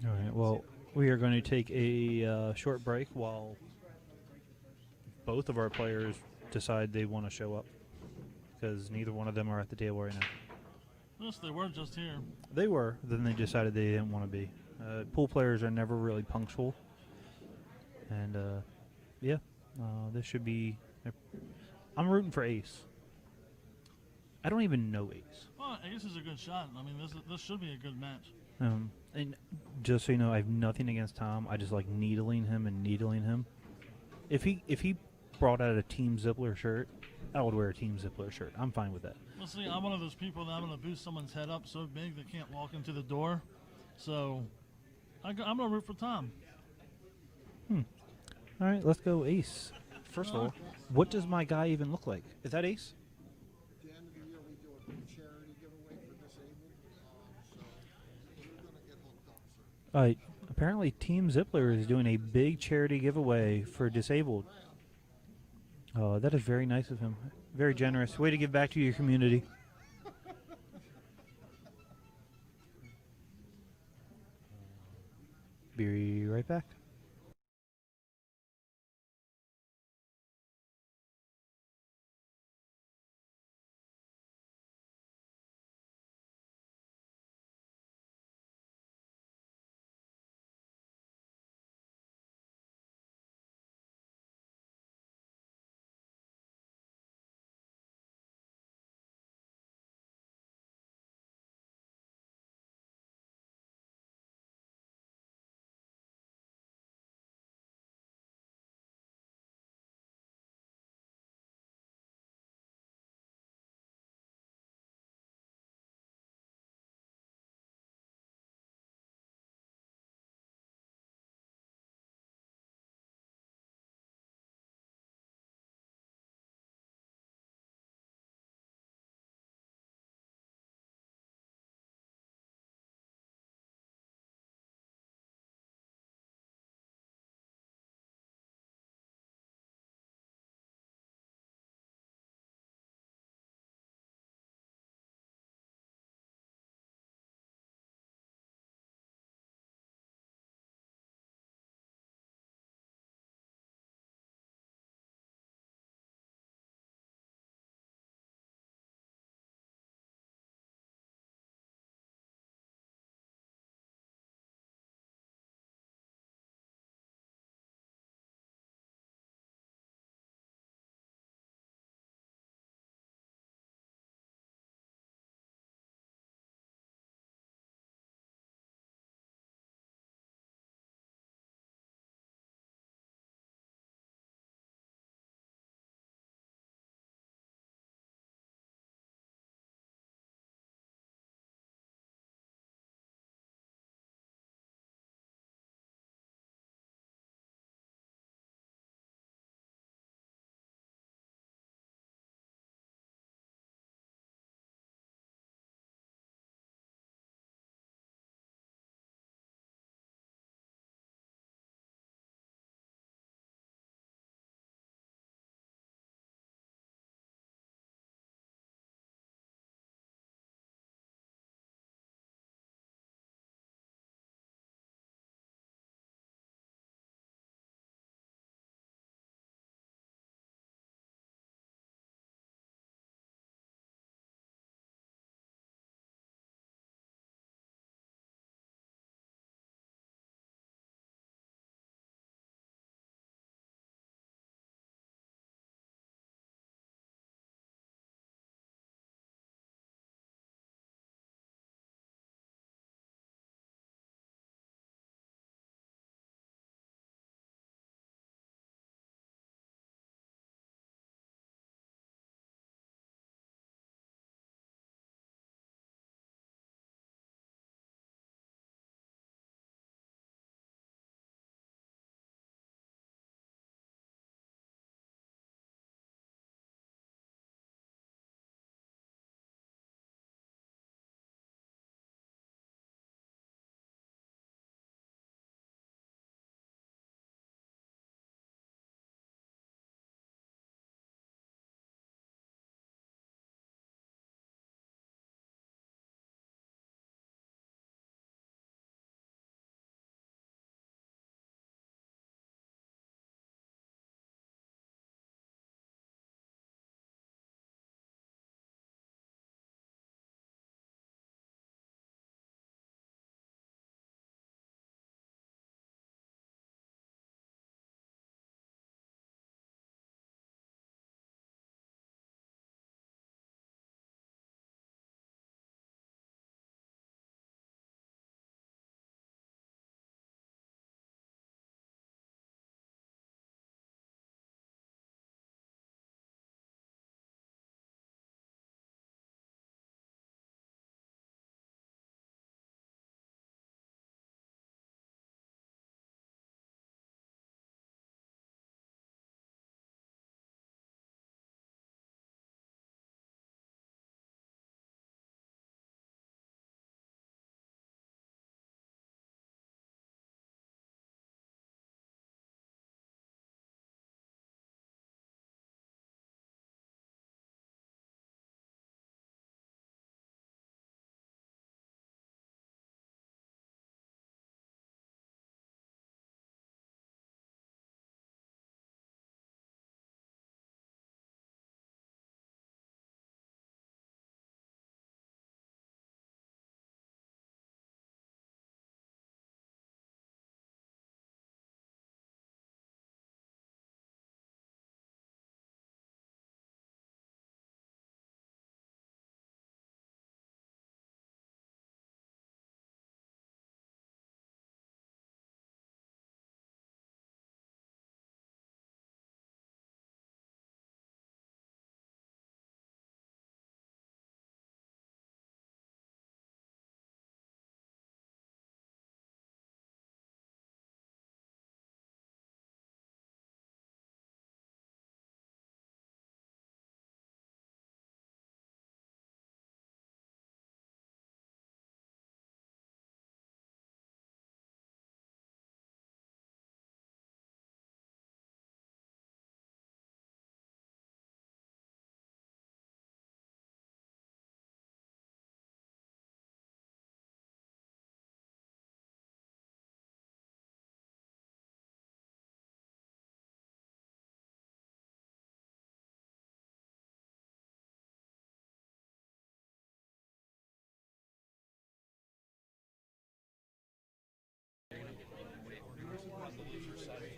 All right. Well, we are going to take a short break while both of our players decide they want to show up because neither one of them are at the table right now. Yes, they were just here. They were, then they decided they didn't want to be. Pool players are never really punctual, and yeah, this should be. I'm rooting for Ace. I don't even know Ace. Well, Ace is a good shot. I mean, this should be a good match. And just so you know, I have nothing against Tom. I just like needling him and needling him. If he brought out a Team Zippler shirt, I would wear a Team Zippler shirt. I'm fine with that. Well, see, I'm one of those people that I'm going to boost someone's head up so big they can't walk into the door. So I'm going to root for Tom. All right, let's go Ace. First of Uh, all, what does my guy even look like? Is that Ace? At the end of the year, we do a big charity giveaway for disabled. So you're going to get hooked up, sir. Apparently, Team Zippler is doing a big charity giveaway for disabled. Oh, that is very nice of him. Very generous. Way to give back to your community. Be right back.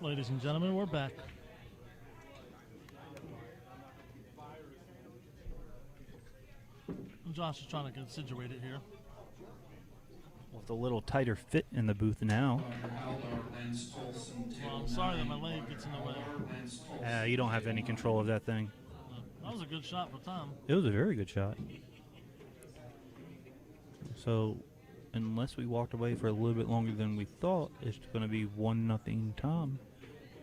Ladies and gentlemen, we're back. Josh is trying to get situated here. With a little tighter fit in the booth now. Well, I'm sorry that my leg gets in the way. You don't have any control of that thing. That was a good shot for Tom. It was a very good shot. So, unless we walked away for a little bit longer than we thought, it's going to be 1-0 Tom.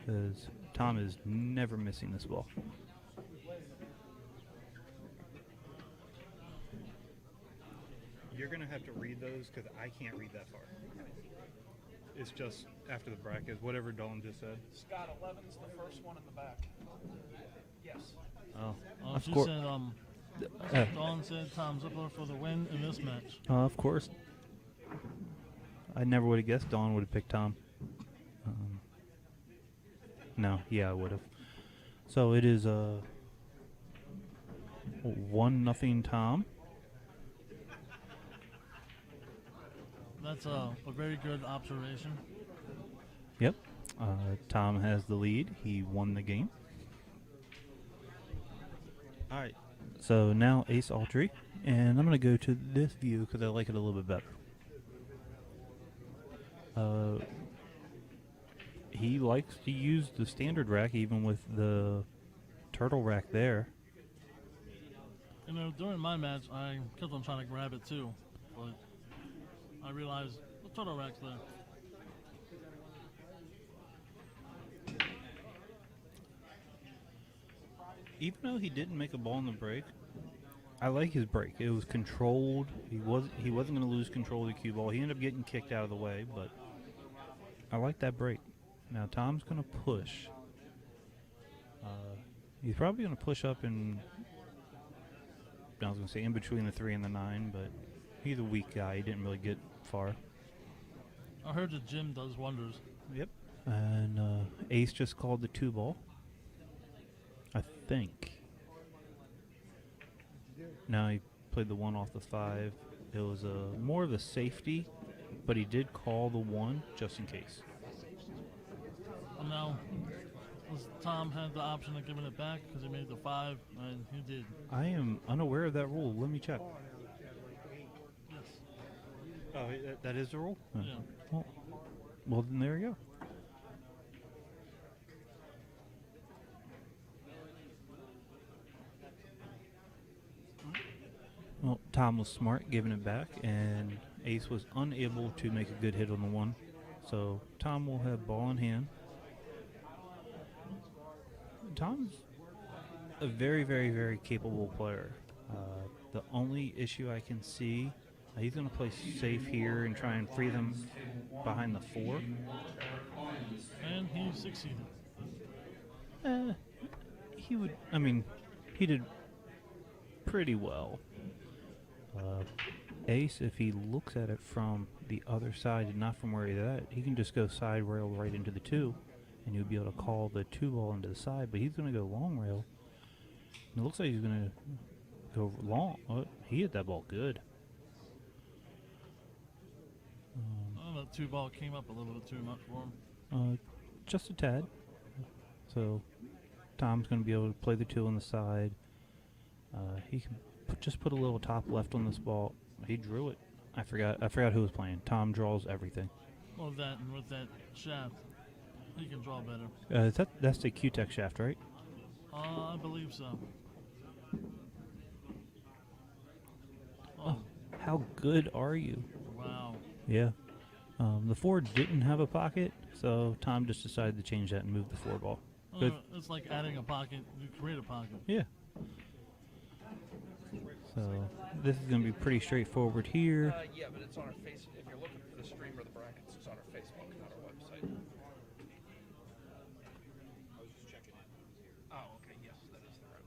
Because Tom is never missing this ball. You're going to have to read those because I can't read that far. It's just after the brackets, whatever Dawn just said. Scott, 11's the first one in the back. Yes. Oh, She said, Dawn said Tom Zippler for the win in this match. of course. I never would have guessed Dawn would have picked Tom. No, yeah, I would have. So it is 1-0 Tom. That's a very good observation. Yep. Tom has the lead. He won the game. All right. So now Ace Autry. And I'm going to go to this view because I like it a little bit better. He likes to use the standard rack even with the turtle rack there. You know, during my match, I kept on trying to grab it too. But I realized the turtle rack's there. Even though he didn't make a ball in the break, I like his break. It was controlled. He wasn't going to lose control of the cue ball. He ended up getting kicked out of the way, but I like that break. Now Tom's going to push. He's probably going to push up in, I was going to say in between the 3 and the 9, but he's a weak guy. He didn't really get far. I heard the gym does wonders. Yep. And Ace just called the 2 ball. I think. Now he played the 1 off the 5. It was more of a safety, but he did call the 1 just in case. And now, Tom had the option of giving it back because he made the 5, and he did. I am unaware of that rule. Let me check. Yes. Oh, that is the rule? Yeah. Well, then there you go. Well, Tom was smart giving it back, and Ace was unable to make a good hit on the 1. So Tom will have ball in hand. Tom's a very, very, very capable player. The only issue I can see, he's going to play safe here and try and free them behind the 4. And he succeeded. He did pretty well. Ace, if he looks at it from the other side and not from where he's at, he can just go side rail right into the 2, and you'll be able to call the 2 ball into the side, but he's going to go long rail. And it looks like he's going to go long. Oh, he hit that ball good. That 2 ball came up a little bit too much for him. Just a tad. So Tom's going to be able to play the 2 on the side. He can just put a little top left on this ball. He drew it. I forgot who was playing. Tom draws everything. Well, that and with that shaft, he can draw better. That's the Q-Tech shaft, right? I believe so. Oh, how good are you? Wow. Yeah. The 4 didn't have a pocket, so Tom just decided to change that and move the 4 ball. Good. It's like adding a pocket. You create a pocket. Yeah. So this is going to be pretty straightforward here. Yeah, but it's on our face. If you're looking for the stream or the brackets, it's on our Facebook, not our website. I was just checking it. Oh, okay. Yes, that is the right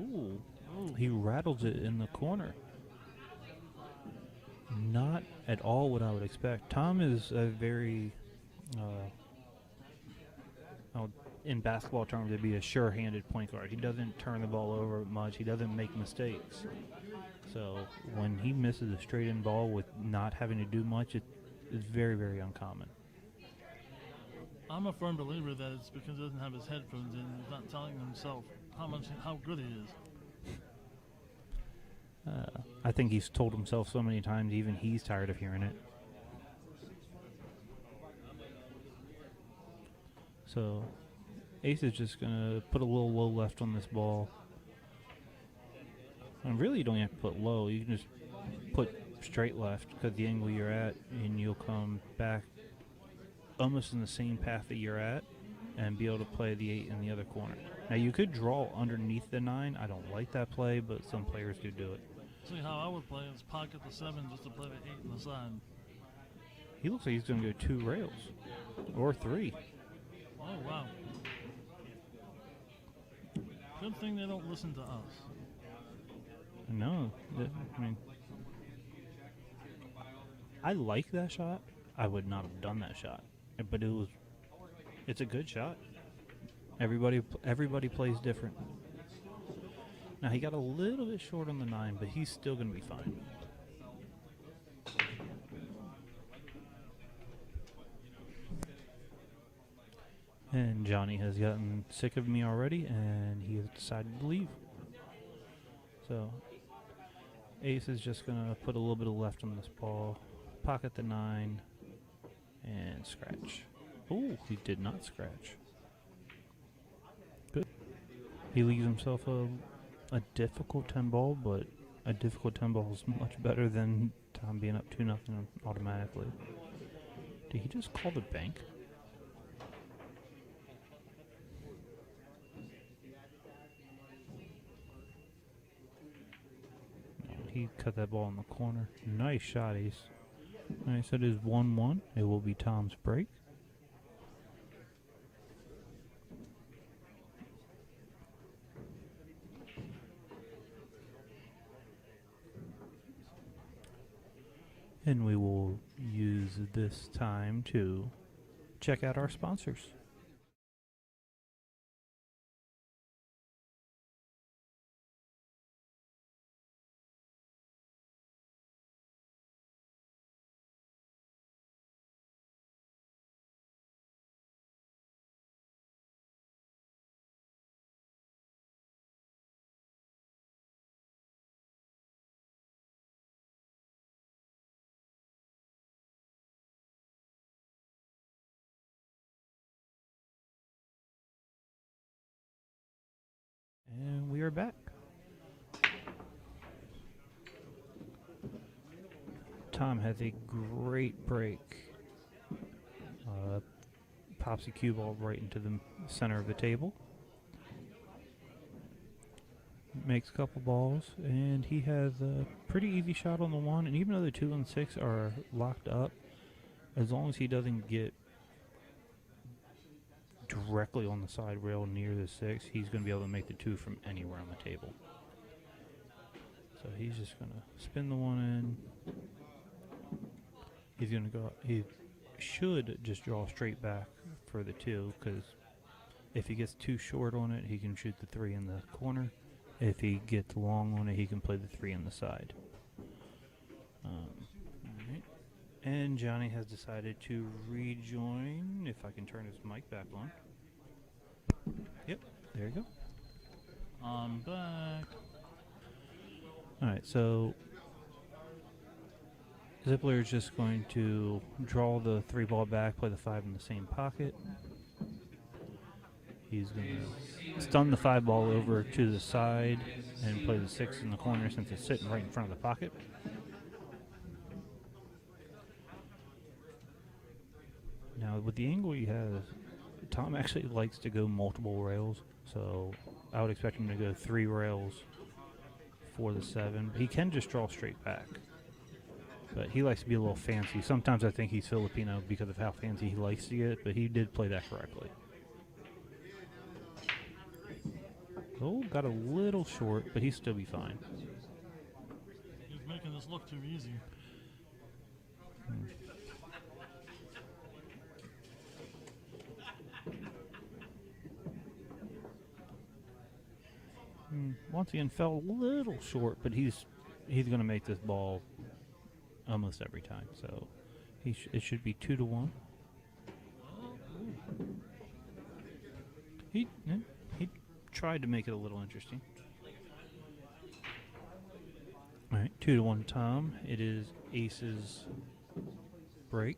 website. Ooh. He rattles it in the corner. Not at all what I would expect. Tom is a very in basketball terms, it'd be a sure-handed point guard. He doesn't turn the ball over much. He doesn't make mistakes. So when he misses a straight-in ball with not having to do much, it is very, very uncommon. I'm a firm believer that it's because he doesn't have his headphones in. He's not telling himself how good he is. I think he's told himself so many times, even he's tired of hearing it. So Ace is just going to put a little low left on this ball. And really, you don't have to put low. You can just put straight left because the angle you're at, and you'll come back almost in the same path that you're at and be able to play the 8 in the other corner. Now, you could draw underneath the 9. I don't like that play, but some players do it. See, how I would play is pocket the 7 just to play the 8 on the side. He looks like he's going to go 2 rails or 3. Oh, wow. Good thing they don't listen to us. No, I mean, I like that shot. I would not have done that shot, but it's a good shot. Everybody plays different. Now, he got a little bit short on the 9, but he's still going to be fine. And Johnny has gotten sick of me already, and he has decided to leave. So, Ace is just going to put a little bit of left on this ball, pocket the 9, and scratch. Oh, he did not scratch. Good. He leaves himself a difficult 10 ball, but a difficult 10 ball is much better than Tom being up 2-0 automatically. Did he just call the bank? No, he cut that ball in the corner. Nice shot, Ace. Nice. It is 1-1. It will be Tom's break. And we will use this time to check out our sponsors. And we are back. Tom has a great break. Pops a cue ball right into the center of the table. Makes a couple balls, and he has a pretty easy shot on the 1. And even though the 2 and 6 are locked up, as long as he doesn't get directly on the side rail near the 6, he's going to be able to make the 2 from anywhere on the table. So he's just going to spin the 1 in. He's going to go. He should just draw straight back for the 2, because if he gets too short on it, he can shoot the 3 in the corner. If he gets long on it, he can play the 3 on the side. Alright. And Johnny has decided to rejoin, if I can turn his mic back on. Yep, there you go. I'm back. Alright, so Zippler is just going to draw the 3 ball back, play the 5 in the same pocket. He's going to stun the 5 ball over to the side and play the 6 in the corner since it's sitting right in front of the pocket. Now, with the angle he has, Tom actually likes to go multiple rails, so I would expect him to go 3 rails for the 7. He can just draw straight back, but he likes to be a little fancy. Sometimes I think he's Filipino because of how fancy he likes to get, but he did play that correctly. Oh, got a little short, but he'll still be fine. He's making this look too easy. once again fell a little short, but he's going to make this ball almost every time. So it should be 2-1. He tried to make it a little interesting. All right, 2-1 Tom. It is Ace's break.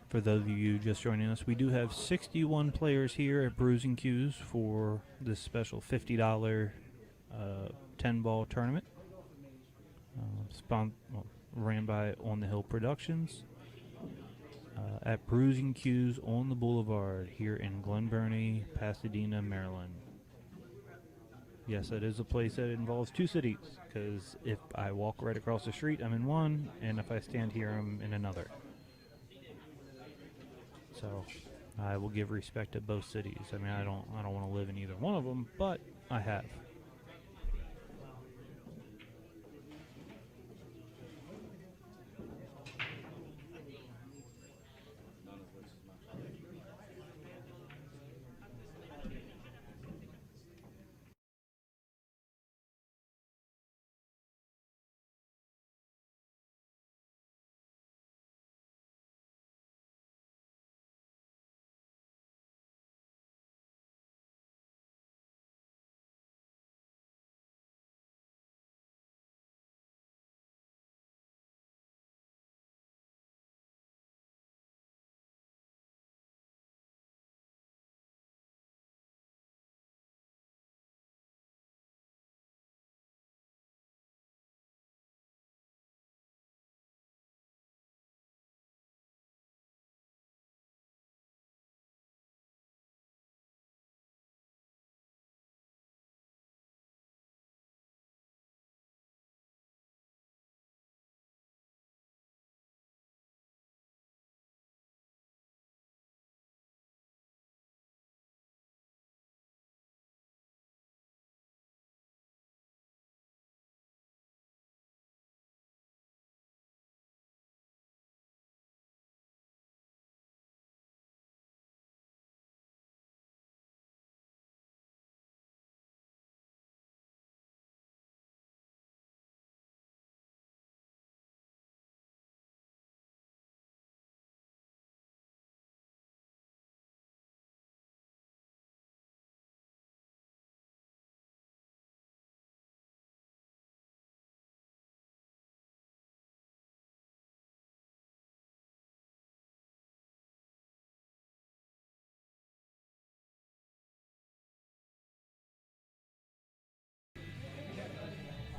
For those of you just joining us, we do have 61 players here at Bruising Cues for this special $50 10-ball tournament. Ran by On the Hill Productions at Bruising Cues on the Boulevard here in Glen Burnie, Pasadena, Maryland. Yes, that is a place that involves two cities, because if I walk right across the street, I'm in one, and if I stand here, I'm in another. So I will give respect to both cities. I mean, I don't want to live in either one of them, but I have.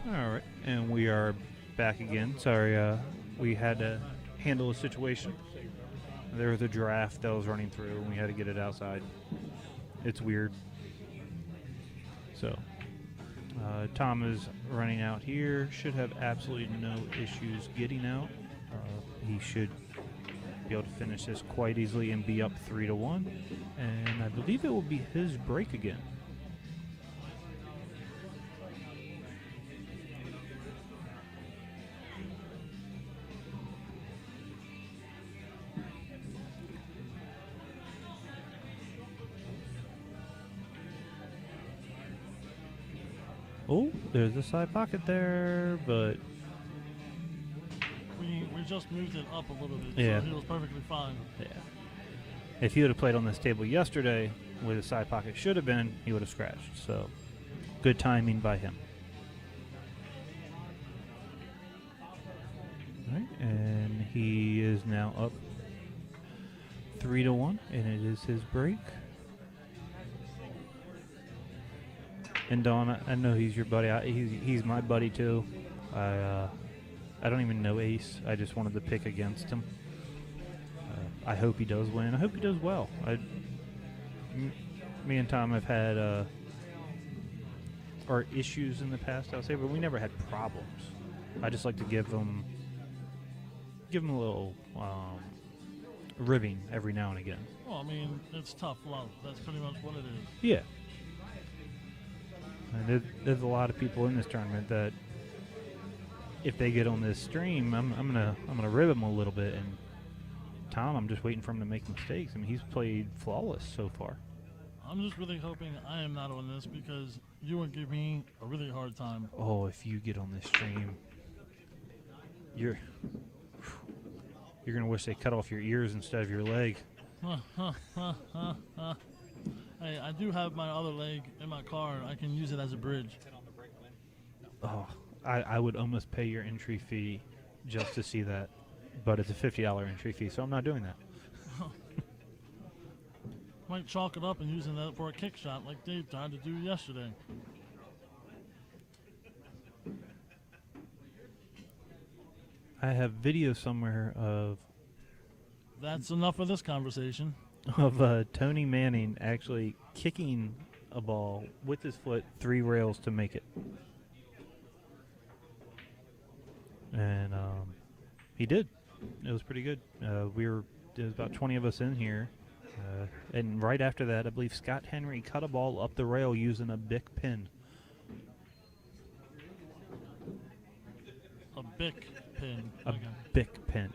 All right, and we are back again. Sorry, we had to handle a situation. There was a draft that was running through, and we had to get it outside. It's weird. So, Tom is running out here. Should have absolutely no issues getting out. He should be able to finish this quite easily and be up 3-1. And I believe it will be his break again. Oh, there's a side pocket there, but We just moved it up a little bit, Yeah. so he was perfectly fine. yeah. If he would have played on this table yesterday, where the side pocket should have been, he would have scratched. So, good timing by him. All right, and he is now up 3-1, and it is his break. And Don, I know he's your buddy. He's my buddy too. I don't even know Ace. I just wanted to pick against him. I hope he does win. I hope he does well. Me and Tom have had our issues in the past, I would say, but we never had problems. I just like to give him a little ribbing every now and again. Well, I mean, it's tough love. That's pretty much what it is. Yeah. And there's a lot of people in this tournament that if they get on this stream, I'm gonna rib him a little bit. And Tom, I'm just waiting for him to make mistakes. I mean, he's played flawless so far. I'm just really hoping I am not on this because you would give me a really hard time. Oh, if you get on this stream, you're gonna wish they cut off your ears instead of your leg. Hey, I do have my other leg in my car. I can use it as a bridge. Oh, I would almost pay your entry fee just to see that, but it's a $50 entry fee, so I'm not doing that. Might chalk it up and using that for a kick shot like Dave tried to do yesterday. I have video somewhere of That's enough of this conversation. Tony Manning actually kicking a ball with his foot 3 rails to make it. And he did. It was pretty good. There was about 20 of us in here. And right after that, I believe Scott Henry cut a ball up the rail using a Bic pin. A Bic pin. A Okay. Bic pin.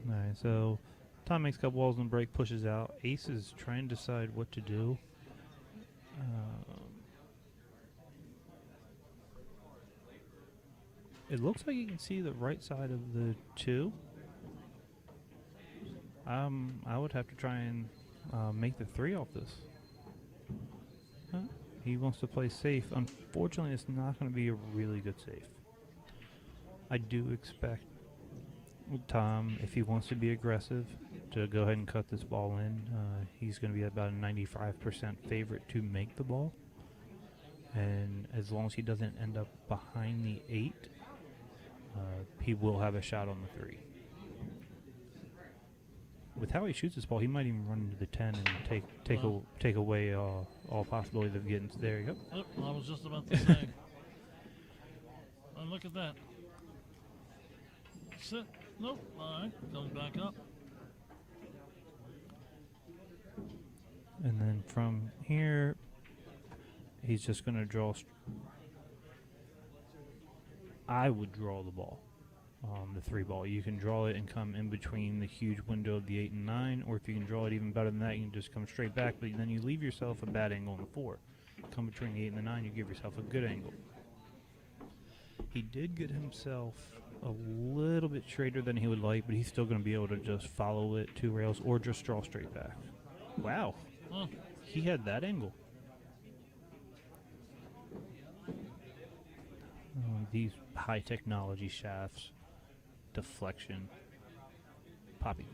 All right, so Tom makes a couple balls in the break, pushes out. Ace is trying to decide what to do. It looks like you can see the right side of the 2. I would have to try and make the 3 off this. Huh? He wants to play safe. Unfortunately, it's not going to be a really good safe. I do expect Tom, if he wants to be aggressive, to go ahead and cut this ball in. He's going to be about a 95% favorite to make the ball. And as long as he doesn't end up behind the 8, he will have a shot on the 3. With how he shoots this ball, he might even run into the 10 and take away all possibility of getting. There you go. Yep, I was just about to say. And look at that. Sit. Nope. All right. Comes back up. And then from here, he's just going to draw. I would draw the ball, the 3 ball. You can draw it and come in between the huge window of the 8 and 9, or if you can draw it even better than that, you can just come straight back, but then you leave yourself a bad angle on the 4. Come between the 8 and the 9, you give yourself a good angle. He did get himself a little bit straighter than he would like, but he's still going to be able to just follow it 2 rails or just draw straight back. Wow. He had that angle. These high technology shafts, deflection, popping.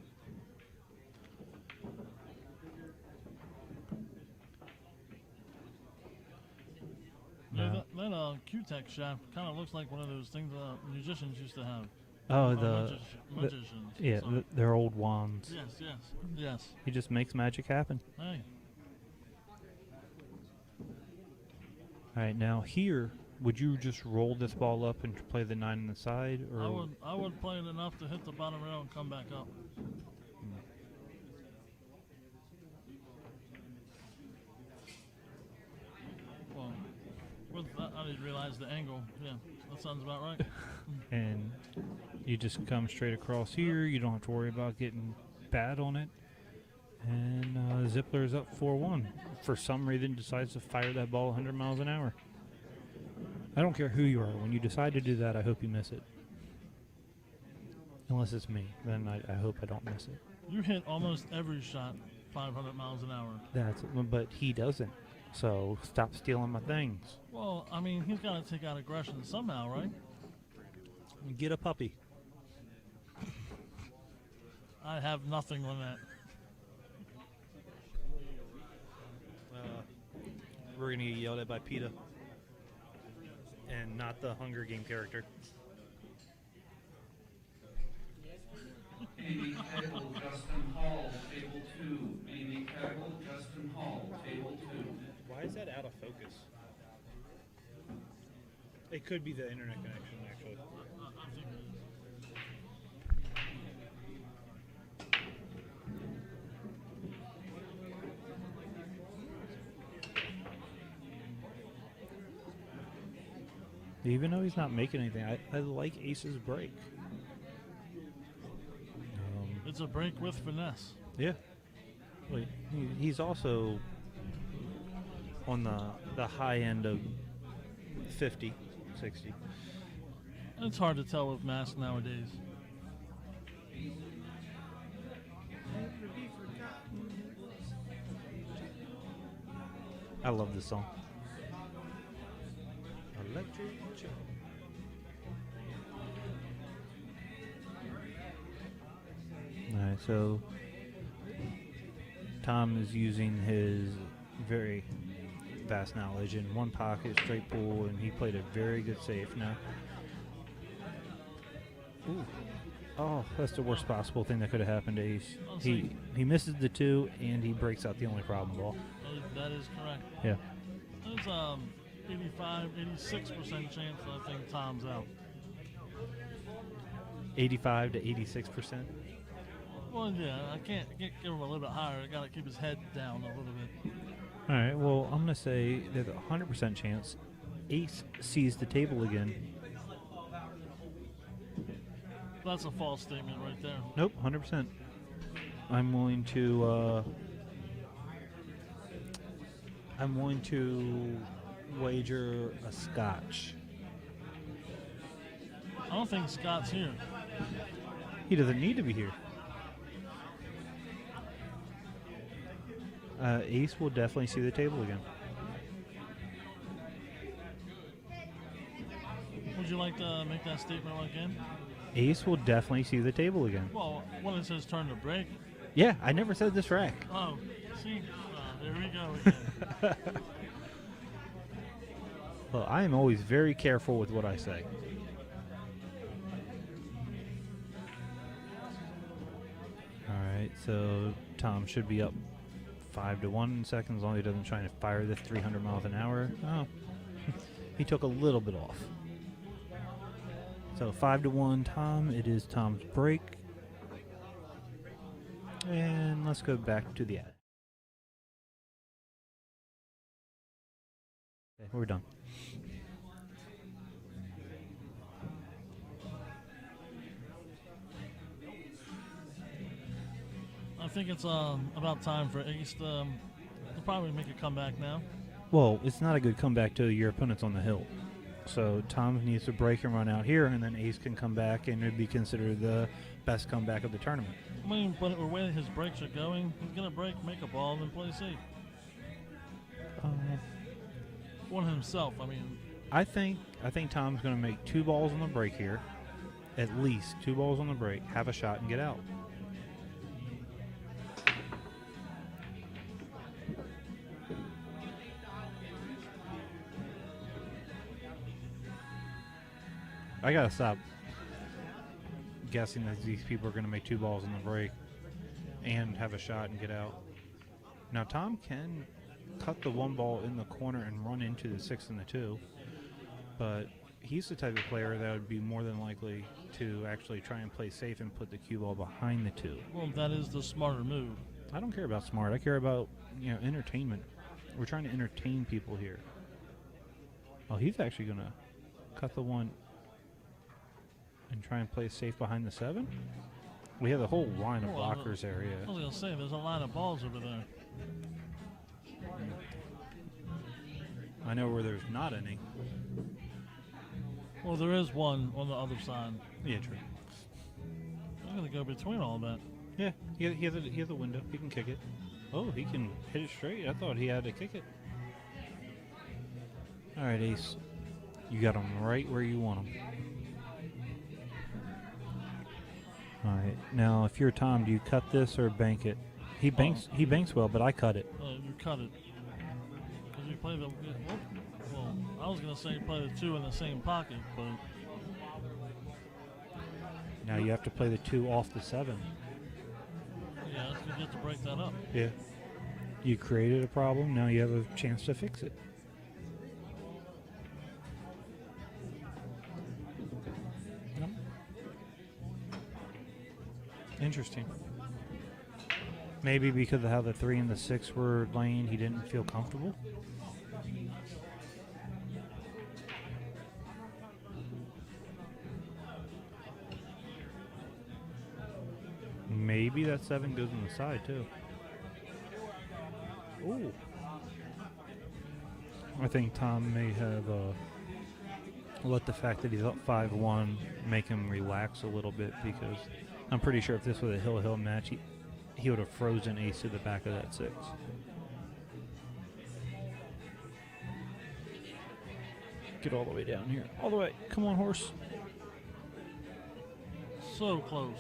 Yeah, that Q-Tech shaft kind of looks like one of those things musicians used to have. Oh, magicians. yeah, Sorry. they're old wands. Yes. He just makes magic happen. Hey. All right, now here, would you just roll this ball up and play the 9 on the side, or I would play it enough to hit the bottom rail and come back up. Well, with that, I didn't realize the angle. Yeah, that sounds about right. and you just come straight across here. You don't have to worry about getting bad on it. And Zippler is up 4-1. For some reason, decides to fire that ball 100 miles an hour. I don't care who you are. When you decide to do that, I hope you miss it. Unless it's me, then I hope I don't miss it. You hit almost every shot 500 miles an hour. But he doesn't. So stop stealing my things. Well, I mean, he's got to take out aggression somehow, right? Get a puppy. I have nothing on that. We're going to get yelled at by PETA. And not the Hunger Game character. Amy Kegel, Justin Hall, table 2. Amy Kegel, Justin Hall, table 2. Why is that out of focus? It could be the internet connection, actually. Even though he's not making anything, I like Ace's break. It's a break with finesse. Yeah. Wait, he's also on the high end of 50, 60. It's hard to tell with mass nowadays. I love this song. Electric chair. Alright, so Tom is using his very vast knowledge in one pocket, straight pull, and he played a very good safe now. Ooh. Oh, that's the worst possible thing that could have happened to Ace. He misses the 2, and he breaks out the only problem ball. That is correct. Yeah. There's 85, 86% chance that I think Tom's out. 85 to 86%. Well, yeah, I can't give him a little bit higher. I gotta keep his head down a little bit. All right, well, I'm going to say there's a 100% chance Ace sees the table again. That's a false statement right there. Nope, 100%. I'm willing to wager a scotch. I don't think Scott's here. He doesn't need to be here. Ace will definitely see the table again. Would you like to make that statement again? Ace will definitely see the table again. Well, when it's his turn to break. Yeah, I never said this rack. Oh, see? There we go again. Well, I am always very careful with what I say. All right, so Tom should be up 5-1 in seconds, as long as he doesn't try to fire this 300 miles an hour. Oh, he took a little bit off. So 5-1 Tom. It is Tom's break. And let's go back to the ad. Okay, we're done. I think it's about time for Ace to probably make a comeback now. Well, it's not a good comeback to your opponent's on the hill. So Tom needs to break and run out here, and then Ace can come back, and it would be considered the best comeback of the tournament. I mean, but the way his breaks are going, he's going to break, make a ball, and then play safe. On himself, I mean. I think Tom's going to make 2 balls on the break here. At least 2 balls on the break, have a shot, and get out. I gotta stop guessing that these people are going to make 2 balls on the break and have a shot and get out. Now Tom can cut the 1 ball in the corner and run into the 6 and the 2, but he's the type of player that would be more than likely to actually try and play safe and put the cue ball behind the 2. Well, that is the smarter move. I don't care about smart. I care about, entertainment. We're trying to entertain people here. Oh, he's actually going to cut the 1 and try and play safe behind the 7. We have the whole line of blockers area. I was going to say, there's a line of balls over there. I know where there's not any. Well, there is one on the other side. Yeah, true. I'm going to go between all that. Yeah, he has a window. He can kick it. Oh, he can hit it straight. I thought he had to kick it. All right, Ace. You got him right where you want him. All right. Now, if you're Tom, do you cut this or bank it? He banks well, but I cut it. You cut it. Because you play the... Well, I was going to say play the 2 in the same pocket, but... Now you have to play the 2 off the 7. Yeah, you get to break that up. Yeah. You created a problem. Now you have a chance to fix it. Yep. Interesting. Maybe because of how the 3 and the 6 were laying, he didn't feel comfortable. maybe that 7 goes on the side too. Ooh. I think Tom may have let the fact that he's up 5-1 make him relax a little bit, because I'm pretty sure if this was a hill match, he would have frozen ace to the back of that 6. Get all the way down here. All the way. Come on, horse. So close.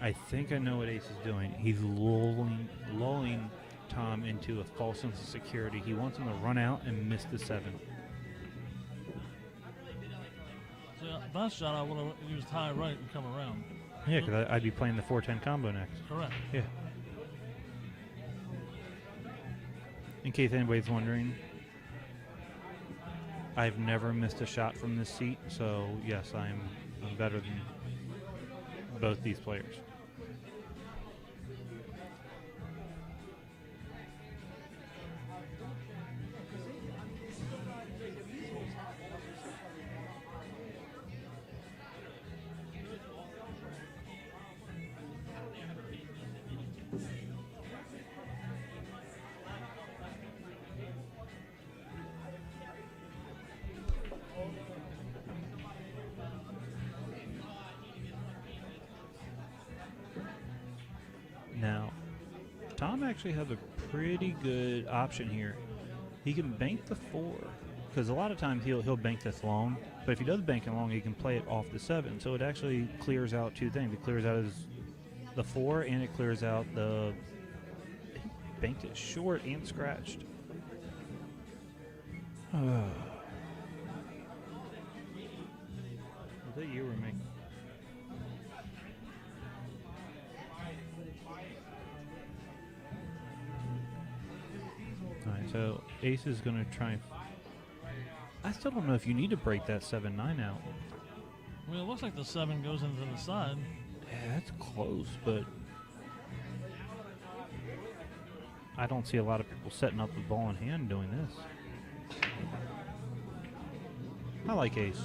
I think I know what ace is doing. He's lulling Tom into a false sense of security. He wants him to run out and miss the 7. So that shot I would have used high right and come around. Yeah, because I'd be playing the 4-10 combo next. Correct. Yeah. In case anybody's wondering, I've never missed a shot from this seat, so yes, I'm better than both these players. Now, Tom actually has a pretty good option here. He can bank the 4, because a lot of times he'll bank this long, but if he does bank it long, he can play it off the 7. So it actually clears out 2 things. It clears out the 4, and it clears out the... He banked it short and scratched. Was that you or me? Alright, so ace is going to try and... I still don't know if you need to break that 7-9 out. I mean, it looks like the 7 goes into the side. Yeah, that's close, but... I don't see a lot of people setting up the ball in hand doing this. I like ace.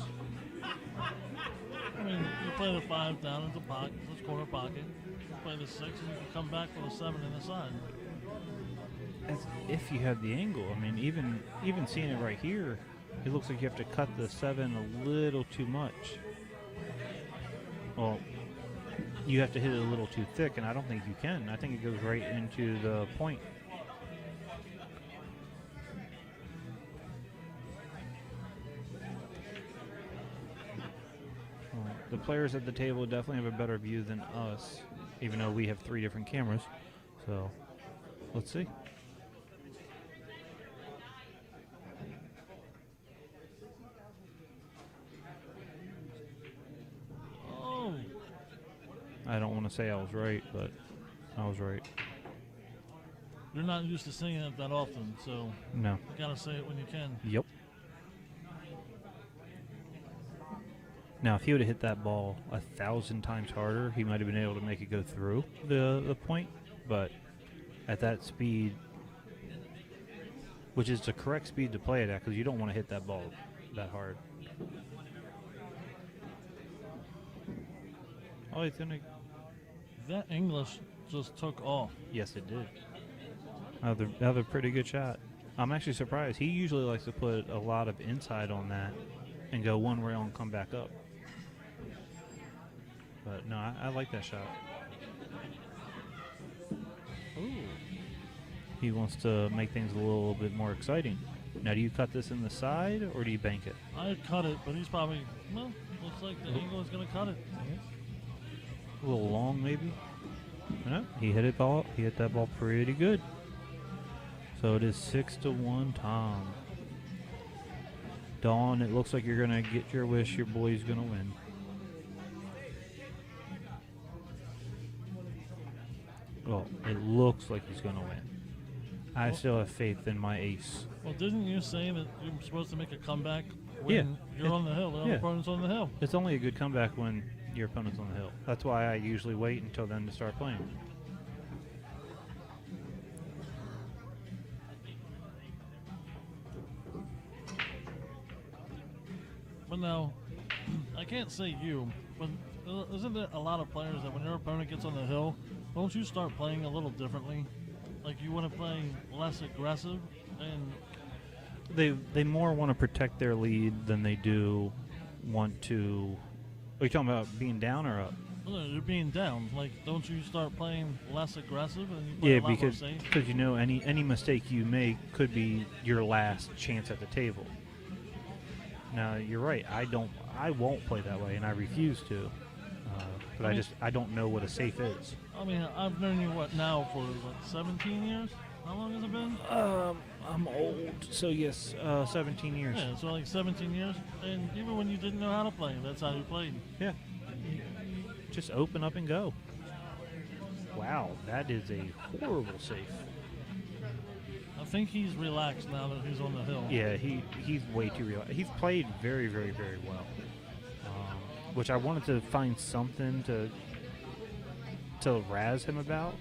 I mean, you play the 5 down into pocket, this corner pocket. You play the 6 and you can come back with a 7 in the side. As if you have the angle. I mean, even seeing it right here, it looks like you have to cut the 7 a little too much. Well, you have to hit it a little too thick, and I don't think you can. I think it goes right into the point. The players at the table definitely have a better view than us, even though we have 3 different cameras. So, let's see. Oh, I don't want to say I was right, but I was right. you're not used to seeing it that often, so No. you gotta say it when you can. Yep. Now, if he would have hit that ball 1,000 times harder, he might have been able to make it go through the point. But at that speed, which is the correct speed to play it at, because you don't want to hit that ball that hard. Oh, he's gonna. That English just took off. Yes, it did. Another pretty good shot. I'm actually surprised. He usually likes to put a lot of inside on that and go one rail and come back up. But no, I like that shot. Ooh. He wants to make things a little bit more exciting. Now, do you cut this in the side or do you bank it? I cut it, but he's probably, well, looks like the angle is going to cut it. A little long, maybe. No, he hit it ball. He hit that ball pretty good. So it is 6-1, Tom. Dawn, it looks like you're gonna get your wish. Your boy's gonna win. Well, it looks like he's gonna win. I still have faith in my ace. Well, didn't you say that you're supposed to make a comeback when Yeah, you're on the hill, the other opponent's on the hill? It's only a good comeback when your opponent's on the hill. That's why I usually wait until then to start playing. But now, I can't say you, but isn't there a lot of players that when your opponent gets on the hill, don't you start playing a little differently? Like you want to play less aggressive, and They more want to protect their lead than they do want to. Are you talking about being down or up? you're being down. Like, don't you start playing less aggressive and you play Yeah, a lot more because safe? you know any mistake you make could be your last chance at the table. Now you're right. I won't play that way, and I refuse to. But I don't know what a safe is. I mean, I've known you now for 17 years. How long has it been? I'm old, so yes, 17 years. Yeah, so like 17 years. And even when you didn't know how to play, that's how you played. Yeah. Just open up and go. Wow, that is a horrible safe. I think he's relaxed now that he's on the hill. Yeah, he's way too real. He's played very, very, very well. Which I wanted to find something to razz him about.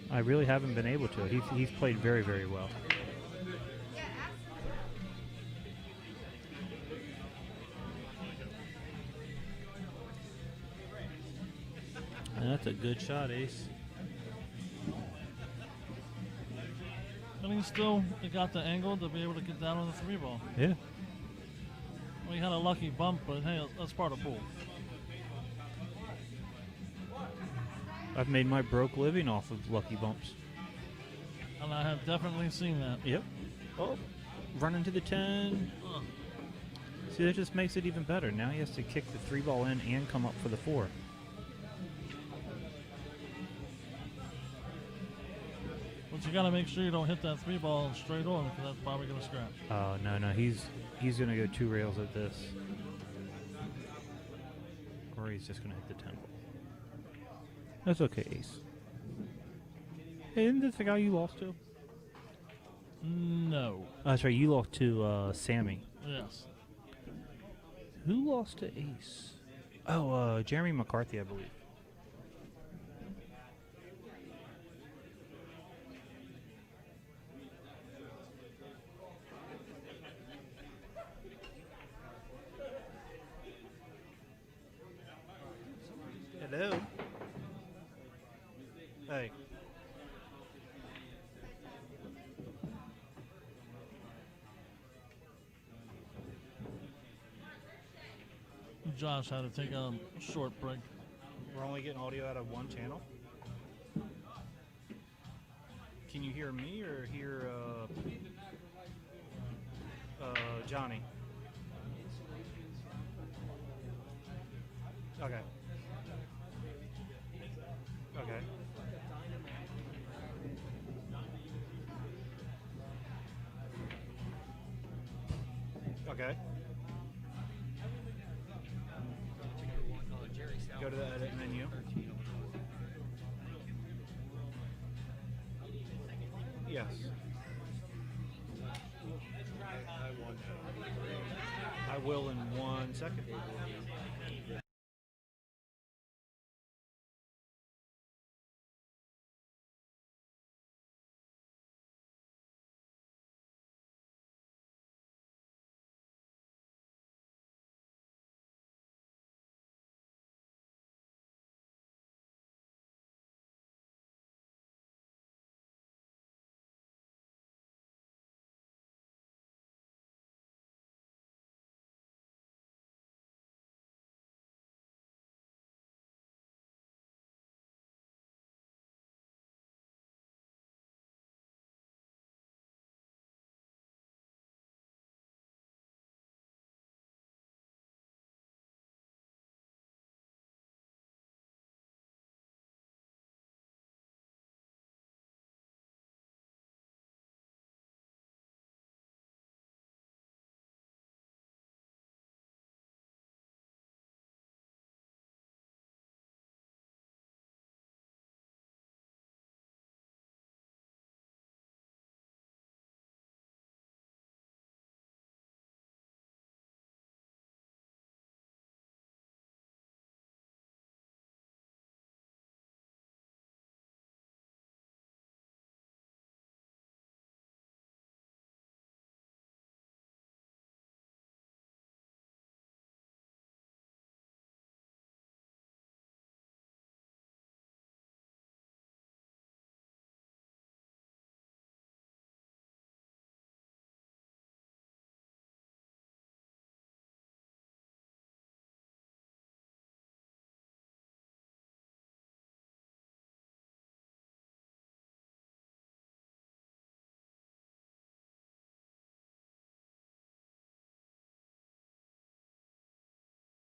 I really haven't been able to. He's played very, very well. And that's a good shot, Ace. And he still got the angle to be able to get down on the 3-ball. Yeah. Well, he had a lucky bump, but hey, that's part of pool. I've made my broke living off of lucky bumps. And I have definitely seen that. Yep. Oh, running to the 10. Ugh. See, that just makes it even better. Now he has to kick the 3-ball in and come up for the 4. But you got to make sure you don't hit that 3-ball straight on, because that's probably going to scratch. Oh, no. He's going to go 2 rails at this. Or he's just going to hit the 10 ball. That's okay, Ace. Hey, isn't this the guy you lost to? No. That's right, you lost to Sammy. Yes. Who lost to Ace? Oh, Jeremy McCarthy, I believe. Hello. Hey. Josh had to take a short break. We're only getting audio out of one channel. Can you hear me or hear Johnny? Okay. Okay. Okay. Go to the edit menu. Yes. I will in 1 second.